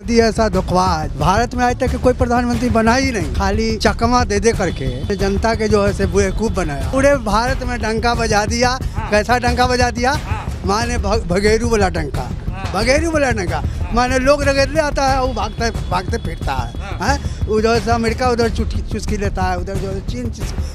मोदी ऐसा धोखेबाज भारत में आज तक कोई प्रधानमंत्री बना ही नहीं, खाली चकमा दे करके जनता के जो है से बेवकूफ बनाया। पूरे भारत में डंका बजा दिया। कैसा डंका बजा दिया? माने भगेरू वाला डंका, भगेरू वाला डंका माने लोग रगड़ने आता है, वो भागते फिरता है। उधर से अमेरिका उधर चुस्की लेता है, उधर जो है चीन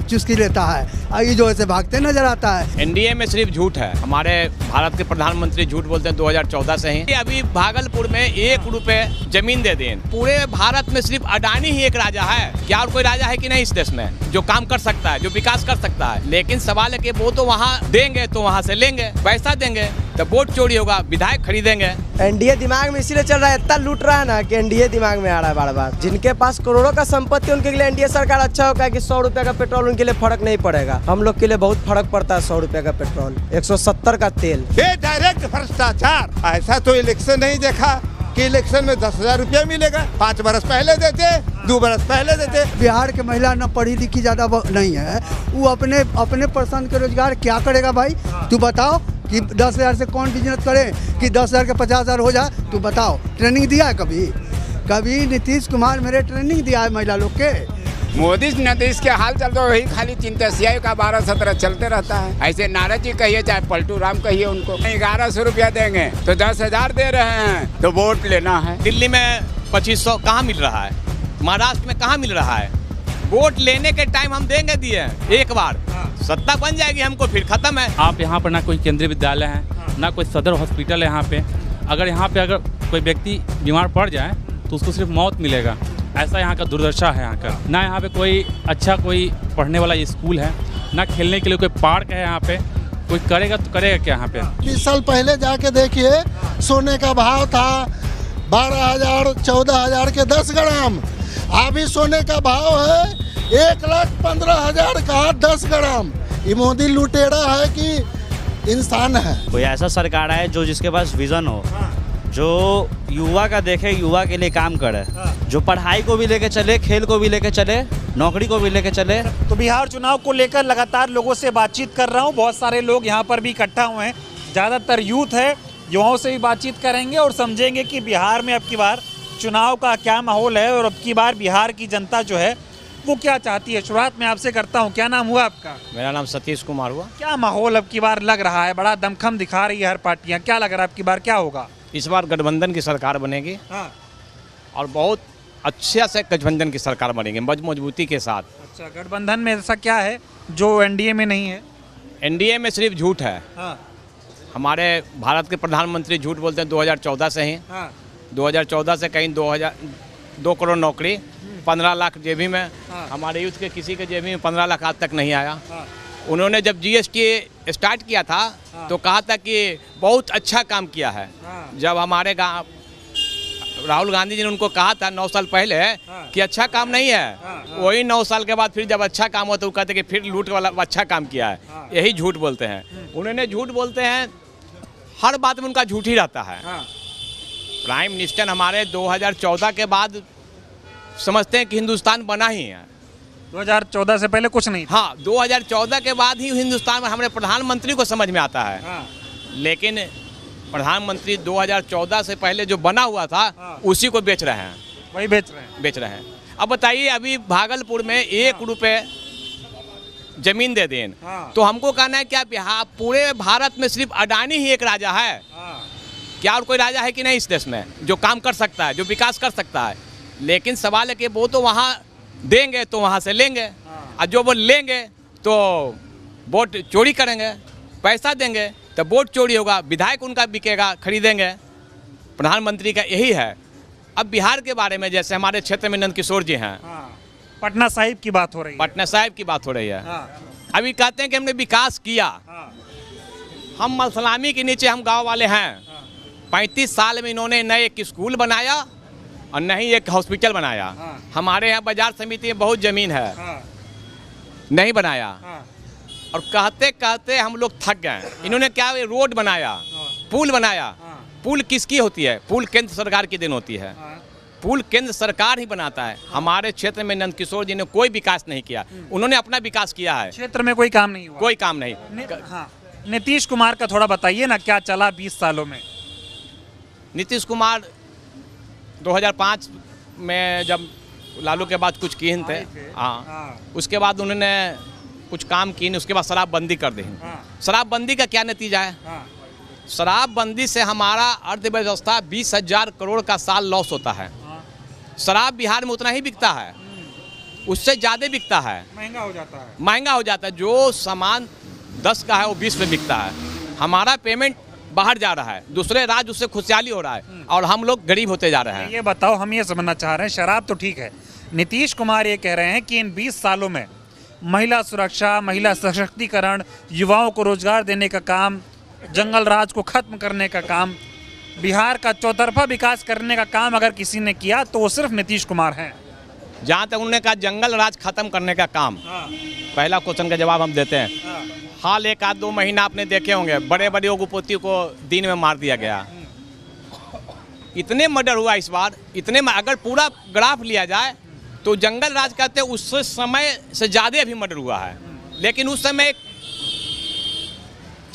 चुस्की लेता है, और ये जो है भागते नजर आता है। एनडीए में सिर्फ झूठ है। हमारे भारत के प्रधानमंत्री झूठ बोलते हैं 2014 से ही। अभी भागलपुर में 1 रुपए जमीन दे दें। पूरे भारत में सिर्फ अडानी ही एक राजा है। क्या और कोई राजा है कि नहीं इस देश में जो काम कर सकता है, जो विकास कर सकता है? लेकिन सवाल है कि वो तो वहाँ देंगे तो वहाँ से लेंगे, पैसा देंगे तो वोट चोरी होगा, विधायक खरीदेंगे। एनडीए दिमाग में इसीलिए चल रहा है, इतना लूट रहा है ना कि एनडीए दिमाग में आ रहा है बार बार। जिनके पास करोड़ों का संपत्ति उनके लिए एनडीए सरकार अच्छा होगा कि 100 रुपए का पेट्रोल उनके लिए फर्क नहीं पड़ेगा। हम लोग के लिए बहुत फर्क पड़ता है। 100 रुपए का पेट्रोल, 170 का तेल। ये डायरेक्ट भ्रष्टाचार। ऐसा तो इलेक्शन नहीं देखा कि इलेक्शन में 10,000 रुपया मिलेगा। 5 बरस पहले देते, 2 बरस पहले देते। बिहार के महिला न पढ़ी लिखी ज्यादा नहीं है, वो अपने पसंद के रोजगार क्या करेगा भाई? तू बताओ कि 10,000 से कौन बिजनेस करे कि 10,000 के 50,000 हो जाए? तू बताओ, ट्रेनिंग दिया है कभी नीतीश कुमार मेरे ट्रेनिंग दिया है महिला लोग के? मोदी नीतीश के हाल चल तो वही खाली चिंतसिया का 12-17 चलते रहता है। ऐसे नाराज जी कहिए चाहे पलटू राम कहिए, उनको 1100 रुपया देंगे तो 10,000 दे रहे हैं तो वोट लेना है। दिल्ली में 2500 कहाँ मिल रहा है? महाराष्ट्र में कहाँ मिल रहा है? वोट लेने के टाइम हम देंगे दिए एक बार, सत्ता बन जाएगी हमको फिर खत्म है। आप यहाँ पर ना कोई केंद्रीय विद्यालय है, ना कोई सदर हॉस्पिटल है यहाँ पे। अगर कोई व्यक्ति बीमार पड़ जाए तो उसको सिर्फ मौत मिलेगा। ऐसा यहाँ का दुर्दशा है। यहाँ का ना यहाँ पे कोई पढ़ने वाला स्कूल है, ना खेलने के लिए कोई पार्क है। यहाँ पे कोई करेगा तो करेगा क्या? यहाँ पे 20 साल पहले जाके देखिए, सोने का भाव था 12,000 14,000 के 10 ग्राम। अभी सोने का भाव है 1,15,000 का 10 ग्राम। ये मोदी लुटेरा है कि इंसान है? कोई ऐसा सरकार है जो जिसके पास विजन हो, जो युवा का देखे, युवा के लिए काम करे, जो पढ़ाई को भी लेके चले, खेल को भी लेके चले, नौकरी को भी लेके चले। तो बिहार चुनाव को लेकर लगातार लोगों से बातचीत कर रहा हूँ। बहुत सारे लोग यहाँ पर भी इकट्ठा हुए हैं, ज़्यादातर यूथ है। युवाओं से भी बातचीत करेंगे और समझेंगे कि बिहार में अब की बार चुनाव का क्या माहौल है और अब की बार बिहार की जनता जो है वो क्या चाहती है। शुरुआत में आपसे करता हूँ, क्या नाम हुआ आपका? मेरा नाम सतीश कुमार हुआ। क्या माहौल अब की बार लग रहा है? बड़ा दमखम दिखा रही है हर पार्टियाँ, क्या लग रहा है अब की बार क्या होगा? इस बार गठबंधन की सरकार बनेगी। और बहुत अच्छे से गठबंधन की सरकार बनेगी, मजबूती के साथ। अच्छा, गठबंधन में ऐसा क्या है जो एनडीए में नहीं है? एनडीए में सिर्फ झूठ है। हमारे भारत के प्रधानमंत्री झूठ बोलते हैं 2014 से ही। 2014 से कहीं 2 करोड़ नौकरी, 15 लाख जेबी में। हमारे यूथ के किसी के जेबी में 15 लाख आज तक नहीं आया। उन्होंने जब जीएसटी स्टार्ट किया था तो कहा था कि बहुत अच्छा काम किया है। जब हमारे गाँव राहुल गांधी जी ने उनको कहा था 9 साल पहले कि अच्छा काम नहीं है, वही 9 साल के बाद फिर जब अच्छा काम हो तो वो कहते कि फिर लूट वाला अच्छा काम किया है। यही झूठ बोलते हैं। उन्होंने झूठ बोलते हैं, हर बात में उनका झूठ ही रहता है। प्राइम मिनिस्टर हमारे 2014 के बाद समझते हैं कि हिंदुस्तान बना ही है। 2014 से पहले कुछ नहीं था। 2014 के बाद ही हिंदुस्तान में हमारे प्रधानमंत्री को समझ में आता है। लेकिन प्रधानमंत्री 2014 से पहले जो बना हुआ था उसी को बेच रहे हैं, वही बेच रहे हैं। अब बताइए, अभी भागलपुर में 1 रुपए जमीन दे दें तो हमको कहना है क्या बिहार पूरे भारत में सिर्फ अडानी ही एक राजा है? क्या और कोई राजा है कि नहीं इस देश में जो काम कर सकता है, जो विकास कर सकता है? लेकिन सवाल है कि वो तो वहाँ देंगे तो वहाँ से लेंगे, और जो वो लेंगे तो वोट चोरी करेंगे, पैसा देंगे तो वोट चोरी होगा, विधायक उनका बिकेगा, खरीदेंगे। प्रधानमंत्री का यही है। अब बिहार के बारे में जैसे हमारे क्षेत्र में नंद किशोर जी हैं, पटना साहिब की बात हो रही है। पटना साहिब की बात हो रही है। अभी कहते हैं कि हमने विकास किया। हम मलसलामी के नीचे हम गांव वाले हैं। 35 साल में इन्होंने न एक स्कूल बनाया और न ही एक हॉस्पिटल बनाया। हमारे यहाँ बाजार समिति में बहुत ज़मीन है, नहीं बनाया। और कहते कहते हम लोग थक गए। इन्होंने क्या रोड बनाया, पुल बनाया। पुल किसकी होती है? पुल केंद्र सरकार की देन होती है। पुल केंद्र सरकार ही बनाता है। हमारे क्षेत्र में नंद किशोर जी ने कोई विकास नहीं किया। उन्होंने अपना विकास किया है, क्षेत्र में कोई काम नहीं हुआ। कोई काम नहीं। नीतीश कुमार का थोड़ा बताइए ना, क्या चला 20 सालों में? नीतीश कुमार 2005 में जब लालू के बाद कुछ किए थे, हाँ, उसके बाद उन्होंने कुछ काम किए, उसके बाद शराबबंदी कर दी। शराबबंदी का क्या नतीजा है? शराबबंदी से हमारा अर्थव्यवस्था 20,000 करोड़ का साल लॉस होता है। शराब बिहार में उतना ही बिकता है, उससे ज़्यादा बिकता है, महंगा हो जाता है। महंगा हो जाता है। जो सामान 10 का है वो 20 में बिकता है। हमारा पेमेंट बाहर जा रहा है, दूसरे राज्य उससे खुशहाली हो रहा है और हम लोग गरीब होते जा रहे हैं। ये बताओ, हम ये समझना चाह रहे हैं, शराब तो ठीक है, नीतीश कुमार ये कह रहे हैं कि इन 20 सालों में महिला सुरक्षा, महिला सशक्तिकरण, युवाओं को रोजगार देने का काम, जंगल राज को खत्म करने का काम, बिहार का चौतरफा विकास करने का काम अगर किसी ने किया तो वो सिर्फ नीतीश कुमार हैं। जहाँ तक उन्होंने कहा जंगल राज खत्म करने का काम, पहला क्वेश्चन का जवाब हम देते हैं। हाल 1-2 महीना आपने देखे होंगे, बड़े बड़े उग्रपति को दिन में मार दिया गया। इतने मर्डर हुआ इस बार, इतने अगर पूरा ग्राफ लिया जाए तो जंगल राज कहते हैं उस समय से ज़्यादा अभी मर्डर हुआ है। लेकिन उस समय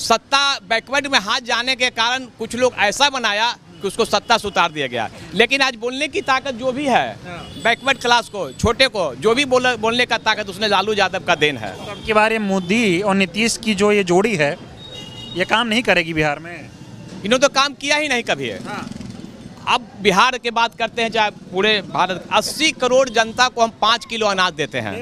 सत्ता बैकवर्ड में हाथ जाने के कारण कुछ लोग ऐसा बनाया कि उसको सत्ता से उतार दिया गया। लेकिन आज बोलने की ताकत जो भी है, बैकवर्ड क्लास को, छोटे को जो भी बोलने का ताकत, उसने लालू यादव का देन है। अब के बारे में मोदी और नीतीश की जो ये जोड़ी है, ये काम नहीं करेगी बिहार में। इन्होंने तो काम किया ही नहीं कभी है। अब बिहार की बात करते हैं, चाहे पूरे भारत 80 करोड़ जनता को हम 5 किलो अनाज देते हैं।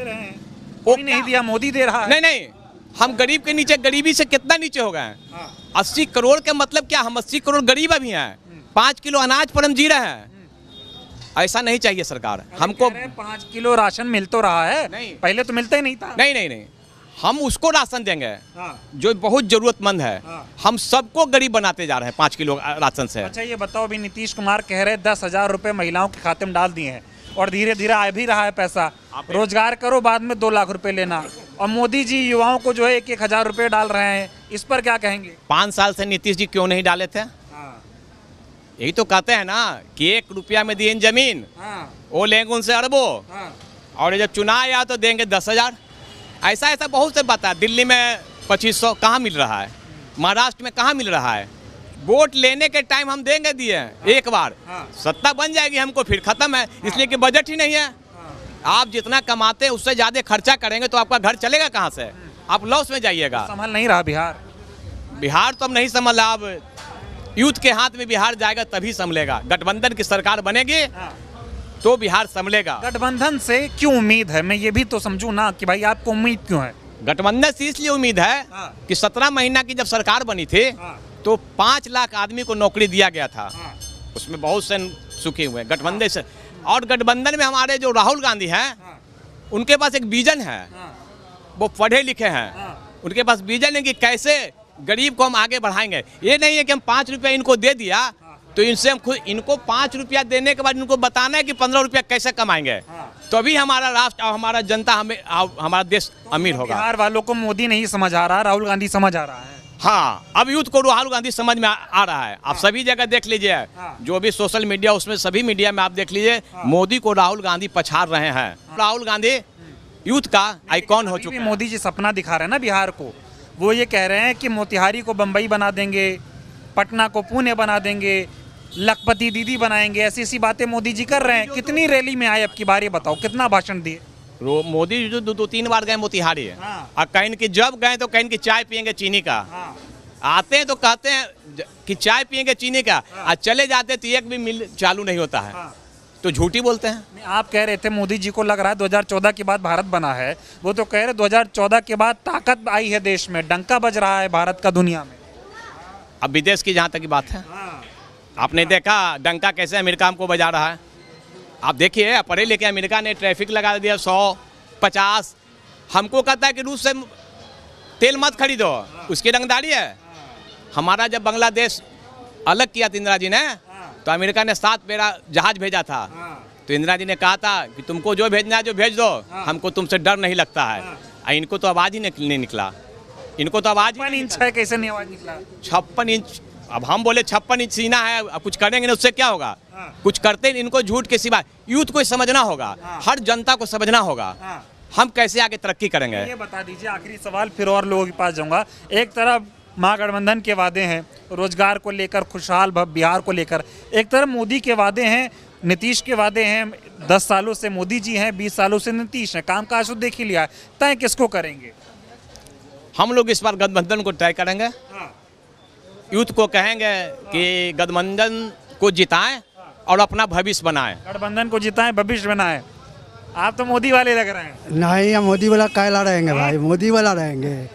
कोई नहीं दिया, मोदी दे रहा है। नहीं, हम गरीब के नीचे, गरीबी से कितना नीचे हो गए हैं। 80 करोड़ का मतलब क्या? हम 80 करोड़ गरीब अभी हैं, 5 किलो अनाज पर हम जी रहे हैं। ऐसा नहीं चाहिए सरकार हमको। 5 किलो राशन मिल तो रहा है, नहीं, पहले तो मिलता ही नहीं था। नहीं, हम उसको राशन देंगे जो बहुत जरूरतमंद है। हम सबको गरीब बनाते जा रहे हैं 5 किलो राशन से। अच्छा ये बताओ, अभी नीतीश कुमार कह रहे 10,000 रुपए महिलाओं के खाते में डाल दिए हैं और धीरे धीरे आ भी रहा है पैसा। रोजगार करो, बाद में 2 लाख रुपए लेना। और मोदी जी युवाओं को जो है 1-1 हजार रुपए डाल रहे हैं, इस पर क्या कहेंगे? 5 साल से नीतीश जी क्यों नहीं डाले थे? यही तो कहते हैं ना कि 1 रुपया में दिए जमीन, वो लेंगे उनसे अरबों, और जब चुनाव आया तो देंगे 10,000। ऐसा बहुत से बात है। दिल्ली में 2500 कहाँ मिल रहा है, महाराष्ट्र में कहाँ मिल रहा है। वोट लेने के टाइम हम देंगे दिए एक बार, सत्ता बन जाएगी हमको फिर खत्म है, इसलिए कि बजट ही नहीं है। आप जितना कमाते हैं उससे ज़्यादा खर्चा करेंगे तो आपका घर चलेगा कहाँ से? आप लॉस में जाइएगा। संभल नहीं रहा बिहार तो अब नहीं संभल रहा। अब यूथ के हाथ में बिहार जाएगा तभी संभलेगा। गठबंधन की सरकार बनेगी तो बिहार संभलेगा। गठबंधन से क्यों उम्मीद है? मैं ये भी तो समझूं ना कि भाई आपको उम्मीद क्यों है? गठबंधन से इसलिए उम्मीद है कि 17 महीना की जब सरकार बनी थी तो 5 लाख आदमी को नौकरी दिया गया था। उसमें बहुत से सुखी हुए गठबंधन से। और गठबंधन में हमारे जो राहुल गांधी हैं, उनके पास एक विजन है। वो पढ़े लिखे हैं, उनके पास विजन है कि कैसे गरीब को हम आगे बढ़ाएंगे। ये नहीं है कि हम 5 रुपया इनको दे दिया तो इनसे हम खुद, इनको 5 रुपया देने के बाद इनको बताना है कि 15 रुपया कैसे कमाएंगे, तो अभी हमारा राष्ट्र और हमारा जनता, हमारा देश अमीर होगा। बिहार वालों को मोदी नहीं समझ आ रहा, राहुल गांधी समझ आ रहा है। हाँ, अब यूथ को राहुल गांधी समझ में आ रहा है। आप सभी जगह देख लीजिए, जो भी सोशल मीडिया, उसमें सभी मीडिया में आप देख लीजिए, मोदी को राहुल गांधी पछाड़ रहे हैं। राहुल गांधी यूथ का आइकॉन हो चुके हैं। मोदी जी सपना दिखा रहे हैं ना बिहार को। वो ये कह रहे हैं कि मोतिहारी को बम्बई बना देंगे, पटना को पुणे बना देंगे, लखपति दीदी बनाएंगे। ऐसी बातें मोदी जी कर रहे हैं। कितनी रैली में आए अब की बार, ये बताओ, कितना भाषण दिए? मोदी जी जो 2-3 बार गए मोतिहारी, और कहीं की जब गए तो कहीं की चाय पियेंगे चीनी का। आते हैं तो कहते हैं कि चाय पियेंगे चीनी का, और चले जाते तो एक भी मिल चालू नहीं होता है, तो झूठी बोलते हैं। आप कह रहे थे मोदी जी को लग रहा है 2014 के बाद भारत बना है, वो तो कह रहे 2014 के बाद ताकत आई है देश में, डंका बज रहा है भारत का दुनिया में। अब विदेश की जहाँ तक की बात है, आपने देखा डंका कैसे अमेरिका को बजा रहा है। आप देखिए, पढ़े लिखे अमेरिका ने ट्रैफिक लगा दिया 100-50। हमको कहता है कि रूस से तेल मत खरीदो, उसकी रंगदारी है। हमारा जब बांग्लादेश अलग किया था इंदिरा जी ने, तो अमेरिका ने 7 बेड़ा जहाज भेजा था। तो इंदिरा जी ने कहा था कि तुमको जो भेजना है जो भेज दो, हमको तुमसे डर नहीं लगता है। इनको तो आवाज़ ही नहीं निकला। इनको तो आवाज़ 56 इंच है, कैसे नहीं आवाज़ निकला? 56 इंच। अब हम बोले 56 इंच सीना है, अब कुछ करेंगे ना, उससे क्या होगा? कुछ करते नहीं। इनको झूठ के सिवा यूथ को समझना होगा, हर जनता को समझना होगा, हम कैसे आगे तरक्की करेंगे। ये बता दीजिए, आखिरी सवाल, फिर और लोगों के पास जाऊंगा। एक तरफ महागठबंधन के वादे हैं रोजगार को लेकर, खुशहाल बिहार को लेकर, एक तरफ मोदी के वादे हैं नीतीश के वादे हैं, 10 सालों से मोदी जी हैं, 20 सालों से नीतीश हैं, काम काज तो देख ही लिया है, तय किसको करेंगे? हम लोग इस बार गठबंधन को तय करेंगे। यूथ को कहेंगे कि गठबंधन को जिताएं और अपना भविष्य बनाएं। गठबंधन को जिताएं, भविष्य बनाएं। आप तो मोदी वाले लग रहे हैं। नहीं, हम मोदी वाला कायला रहेंगे भाई, मोदी वाला रहेंगे।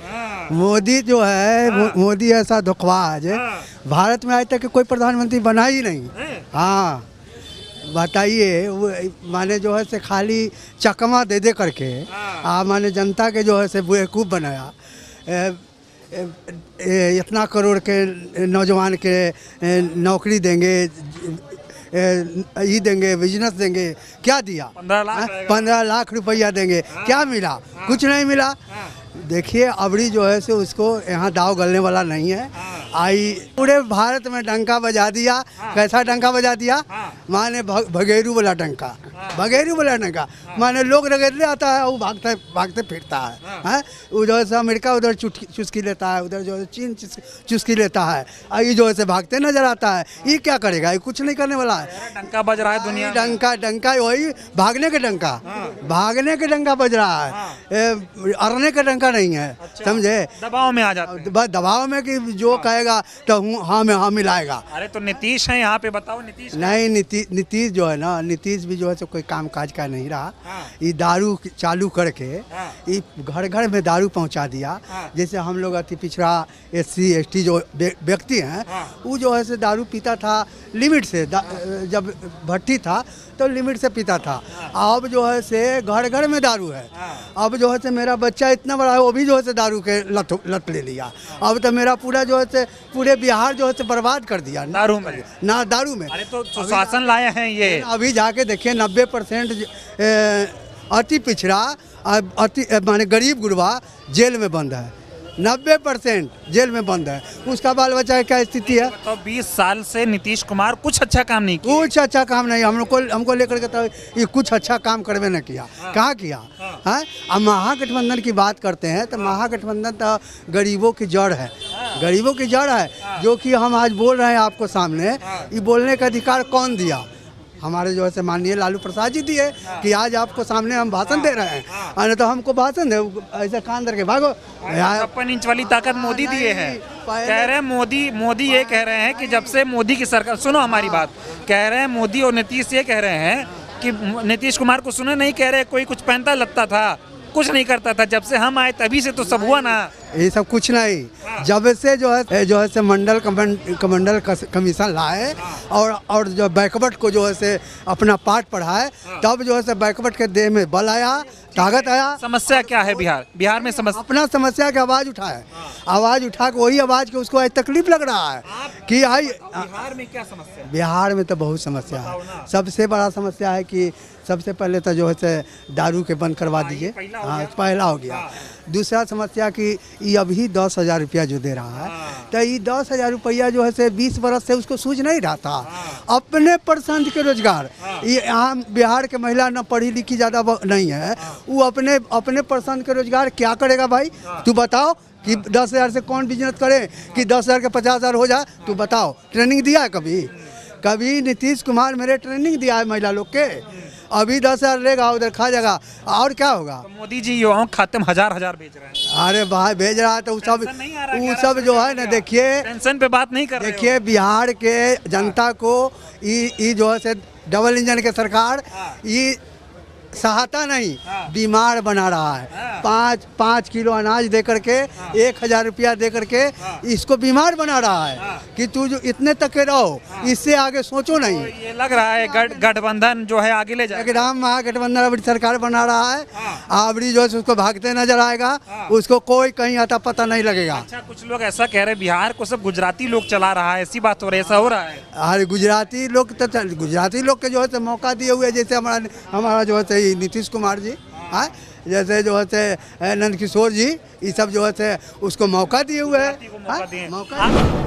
मोदी जो है मोदी ऐसा धोखेबाज है, भारत में आज तक कोई प्रधानमंत्री बना ही नहीं। हाँ बताइए, वो माने जो है से खाली चकमा दे दे करके माने जनता के जो है से बेवकूफ़ बनाया। इतना करोड़ के नौजवान के नौकरी देंगे, ये देंगे, बिजनेस देंगे, क्या दिया? 15 लाख रुपया देंगे, क्या मिला? कुछ नहीं मिला। देखिए अबड़ी जो है से उसको यहाँ दाव गलने वाला नहीं है। आई पूरे भारत में डंका बजा दिया। कैसा डंका बजा दिया? माने भगेरू वाला डंका, भगेरू वाला डंका। माने लोग रगड़ने आता है, वो भागते भागते फिरता है। उधर से अमेरिका उधर चुस्की लेता है, उधर जो है चीन चुस्की लेता है, ये जो है बागते नजर आता है। ये क्या करेगा? ये कुछ नहीं करने वाला है। डंका बज रहा है दुनिया, डंका वही भागने के डंका, भागने के डंका बज रहा है, अड़ने का डंका नहीं है। समझे? दबाव में आ जाते हैं। दबाव में कि जो कहेगा तो हाँ में हाँ मिलाएगा। अरे तो नीतीश है यहाँ पे, बताओ नीतीश। नहीं, नीतीश जो है ना, नीतीश भी जो है कोई काम काज का नहीं रहा। ये दारू चालू करके ये घर घर में दारू पहुंचा दिया। जैसे हम लोग अति पिछड़ा SC ST जो व्यक्ति हैं, वो जो है से दारू पीता था लिमिट से। जब भट्टी था तो लिमिट से पीता था। अब जो है से घर घर में दारू है। अब जो है से मेरा बच्चा इतना बड़ा है, वो भी जो है से दारू के लत ले लिया। अब तो मेरा पूरा जो है से पूरे बिहार जो है से बर्बाद कर दिया दारू में। अरे तो सुशासन लाए हैं ये। अभी जाके देखिए 90% अति पिछड़ा अति माने गरीब गुरबा जेल में बंद है। 90% जेल में बंद है। उसका बाल बच्चा क्या स्थिति है? तो 20 साल से नीतीश कुमार कुछ अच्छा काम नहीं किया। कुछ अच्छा काम नहीं, हमको लेकर के तो ये कुछ अच्छा काम करवे न किया। कहाँ किया? हाँ, अब महागठबंधन की बात करते हैं तो महागठबंधन तो गरीबों की जड़ है, गरीबों की जड़ है। जो कि हम आज बोल रहे हैं आपको सामने, ये बोलने का अधिकार कौन दिया? हमारे जो है माननीय लालू प्रसाद जी दिए कि आज आपको सामने हम भाषण दे रहे हैं, और तो हमको भाषण दे ऐसा कान धर के भागो। 56 इंच वाली ताकत मोदी दिए हैं। कह रहे हैं मोदी ये कह रहे हैं कि जब से मोदी की सरकार, सुनो हमारी बात, कह रहे हैं मोदी और नीतीश ये कह रहे हैं कि नीतीश कुमार को सुने नहीं, कह रहे कोई कुछ पहनता लगता था, कुछ नहीं करता था। जब से हम आए तभी से तो सब हुआ ना। ये सब कुछ नहीं। जब से जो है से मंडल कमीशन लाए और जो बैकवर्ड को जो है से अपना पाठ पढ़ाए, तब जो है से बैकवर्ड के देह में बल आया, ताकत आया। समस्या क्या है बिहार में? अपना समस्या की आवाज़ उठाए, आवाज़ उठा के वही आवाज़ के उसको तकलीफ लग रहा है कि आई बिहार में क्या समस्या? बिहार में तो बहुत समस्या है। सबसे बड़ा समस्या है कि सबसे पहले तो जो है से दारू के बंद करवा दीजिए। हाँ, पहला हो गया। दूसरा समस्या कि ये अभी 10,000 रुपया जो दे रहा है, तो ये 10,000 रुपया जो है से 20 बरस से उसको सूझ नहीं रहा था। अपने पसंद के रोजगार, ये यहाँ बिहार के महिला न पढ़ी लिखी ज़्यादा नहीं है, वो अपने पसंद के रोजगार क्या करेगा भाई? तू बताओ कि 10,000 से कौन बिजनेस करे कि 10,000 के 50,000 हो जाए? तू बताओ, ट्रेनिंग दिया है कभी नीतीश कुमार मेरे ट्रेनिंग दिया है महिला लोग के? अभी 10,000 लेगा, उधर खा जाएगा, और क्या होगा? तो मोदी जी युवाओं के खाते में हजार बेच रहे हैं। अरे भाई भेज रहा है तो वो सब जो है ना, देखिए टेंशन पे बात नहीं कर रहे। देखिए बिहार के जनता को ये जो है से डबल इंजन के सरकार ये सहायता नहीं, बीमार बना रहा है। 5 किलो अनाज दे करके 1,000 रुपया दे करके इसको बीमार बना रहा है कि तू जो इतने तक के रहो, इससे आगे सोचो नहीं। तो ये लग रहा है गठबंधन जो है आगे ले जाएगा। एकदम महागठबंधन अबड़ी सरकार बना रहा है। अबड़ी जो है उसको भागते नजर आएगा, उसको कोई कहीं आता पता नहीं लगेगा। अच्छा, कुछ लोग ऐसा कह रहे हैं बिहार को सब गुजराती लोग चला रहा है, ऐसी बात हो रही है, ऐसा हो रहा है? अरे गुजराती लोग के जो है मौका दिए हुए, जैसे हमारा जो है नीतीश कुमार जी, हाँ, जैसे जो है नंद किशोर जी, ये सब जो है उसको मौका दिए हुए हैं।